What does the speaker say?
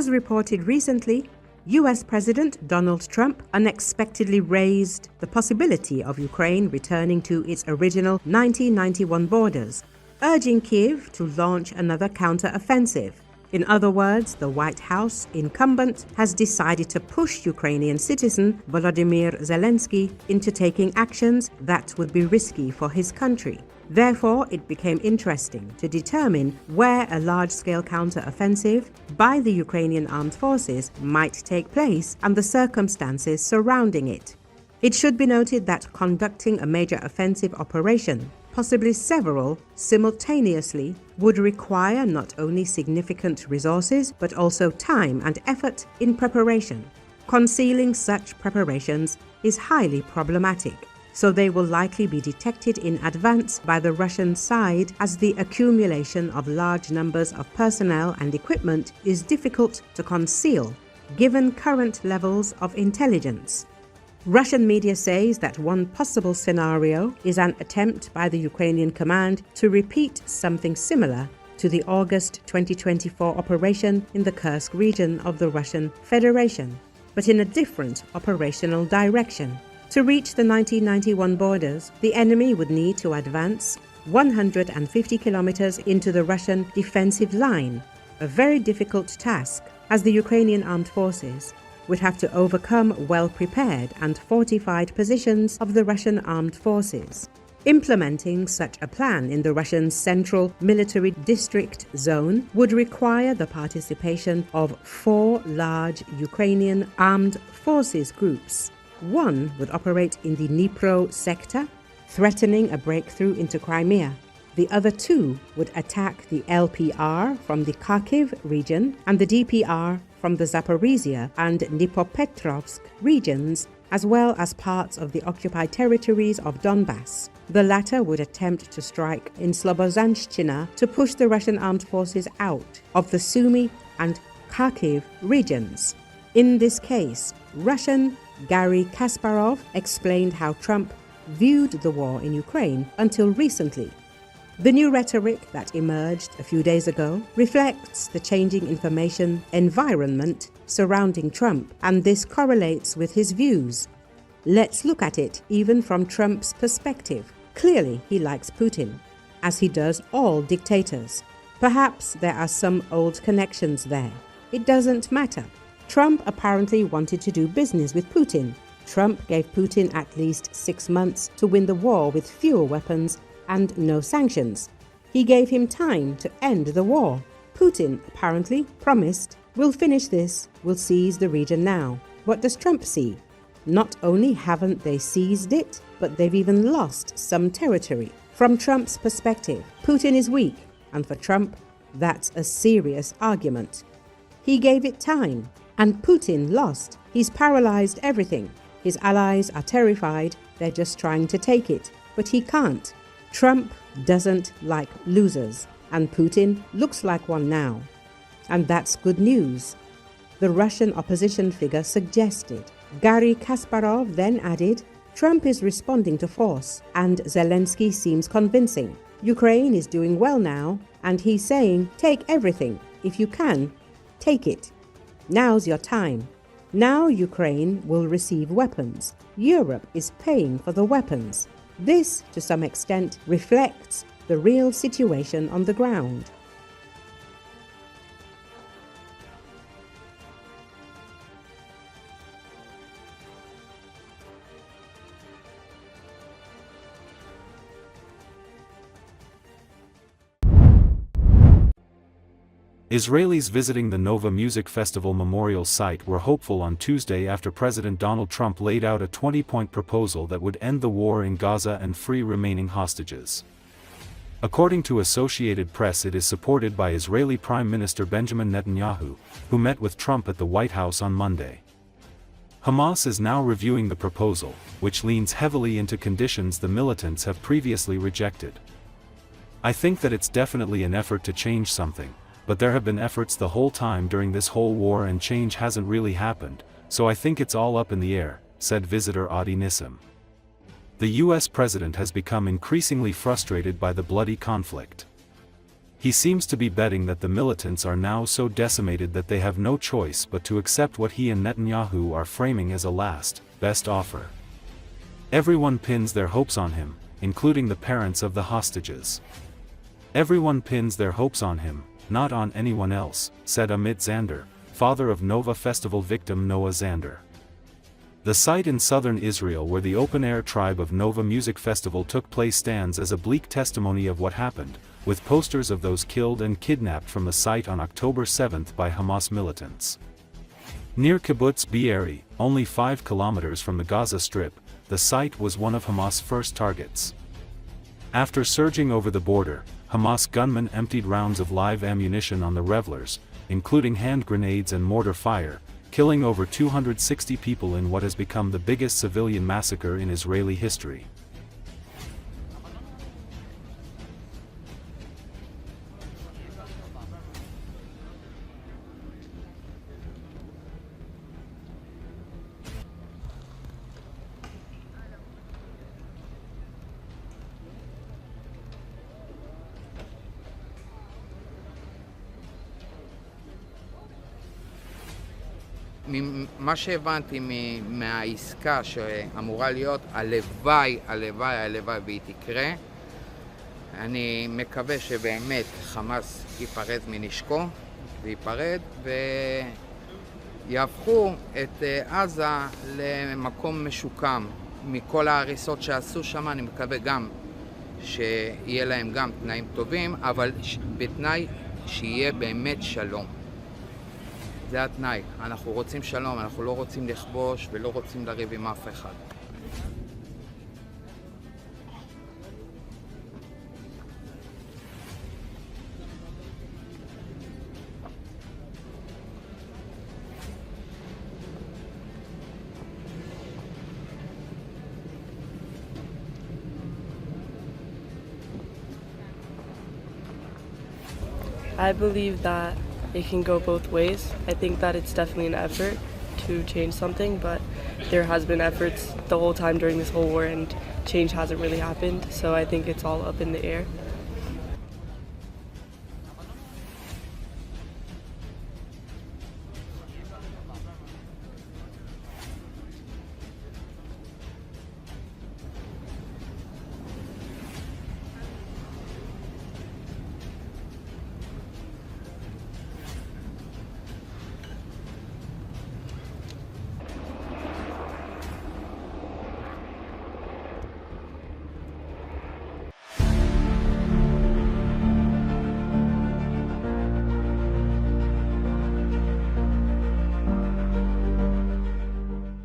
As reported recently, US President Donald Trump unexpectedly raised the possibility of Ukraine returning to its original 1991 borders, urging Kiev to launch another counteroffensive. In other words, the White House incumbent has decided to push Ukrainian citizen Volodymyr Zelenskyy into taking actions that would be risky for his country. Therefore, it became interesting to determine where a large-scale counteroffensive by the Ukrainian Armed Forces might take place and the circumstances surrounding it. It should be noted that conducting a major offensive operation, possibly several, simultaneously, would require not only significant resources but also time and effort in preparation. Concealing such preparations is highly problematic, so they will likely be detected in advance by the Russian side, as the accumulation of large numbers of personnel and equipment is difficult to conceal, given current levels of intelligence. Russian media says that one possible scenario is an attempt by the Ukrainian command to repeat something similar to the August 2024 operation in the Kursk region of the Russian Federation, but in a different operational direction. To reach the 1991 borders, the enemy would need to advance 150 kilometers into the Russian defensive line, a very difficult task, as the Ukrainian Armed Forces would have to overcome well-prepared and fortified positions of the Russian Armed Forces. Implementing such a plan in the Russian Central Military District Zone would require the participation of 4 large Ukrainian Armed Forces groups. One would operate in the Dnipro sector, threatening a breakthrough into Crimea. The other 2 would attack the LPR from the Kharkiv region and the DPR from the Zaporizhia and Dnipropetrovsk regions, as well as parts of the occupied territories of Donbass. The latter would attempt to strike in Slobozhanshchina to push the Russian armed forces out of the Sumy and Kharkiv regions. In this case, Russian Garry Kasparov explained how Trump viewed the war in Ukraine until recently. The new rhetoric that emerged a few days ago reflects the changing information environment surrounding Trump, and this correlates with his views. Let's look at it even from Trump's perspective. Clearly, he likes Putin, as he does all dictators. Perhaps there are some old connections there. It doesn't matter. Trump apparently wanted to do business with Putin. Trump gave Putin at least 6 months to win the war with fewer weapons and no sanctions. He gave him time to end the war. Putin apparently promised, "We'll finish this, we'll seize the region now." What does Trump see? Not only haven't they seized it, but they've even lost some territory. From Trump's perspective, Putin is weak, and for Trump, that's a serious argument. He gave it time, and Putin lost. He's paralyzed everything. His allies are terrified, they're just trying to take it, but he can't. Trump doesn't like losers, and Putin looks like one now. And that's good news, the Russian opposition figure suggested. Garry Kasparov then added, Trump is responding to force, and Zelensky seems convincing. Ukraine is doing well now, and he's saying, take everything. If you can, take it. Now's your time. Now Ukraine will receive weapons. Europe is paying for the weapons. This, to some extent, reflects the real situation on the ground. Israelis visiting the Nova Music Festival memorial site were hopeful on Tuesday after President Donald Trump laid out a 20-point proposal that would end the war in Gaza and free remaining hostages. According to Associated Press, it is supported by Israeli Prime Minister Benjamin Netanyahu, who met with Trump at the White House on Monday. Hamas is now reviewing the proposal, which leans heavily into conditions the militants have previously rejected. I think that it's definitely an effort to change something, but there have been efforts the whole time during this whole war and change hasn't really happened, so I think it's all up in the air, said visitor Adi Nissim. The US president has become increasingly frustrated by the bloody conflict. He seems to be betting that the militants are now so decimated that they have no choice but to accept what he and Netanyahu are framing as a last, best offer. Everyone pins their hopes on him, including the parents of the hostages. Everyone pins their hopes on him, not on anyone else, said Amit Zander, father of Nova Festival victim Noah Zander. The site in southern Israel where the open-air Tribe of Nova Music Festival took place stands as a bleak testimony of what happened, with posters of those killed and kidnapped from the site on October 7 by Hamas militants. Near Kibbutz Be'eri, only 5 kilometers from the Gaza Strip, the site was one of Hamas' first targets. After surging over the border, Hamas gunmen emptied rounds of live ammunition on the revelers, including hand grenades and mortar fire, killing over 260 people in what has become the biggest civilian massacre in Israeli history. מה שהבנתי מהעסקה שאמורה להיות, הלוואי והיא תקרה, אני מקווה שבאמת חמאס ייפרד מנשקו וייפרד ויהפכו את עזה למקום משוקם. מכל ההריסות שעשו שם אני מקווה גם שיהיה להם גם תנאים טובים, אבל בתנאי שיהיה באמת שלום. זה התנאי, אנחנו רוצים שלום, אנחנו לא רוצים לכבוש ולא רוצים לריב עם אף אחד. I believe that it can go both ways. I think that it's definitely an effort to change something, but there has been efforts the whole time during this whole war and change hasn't really happened, so I think it's all up in the air.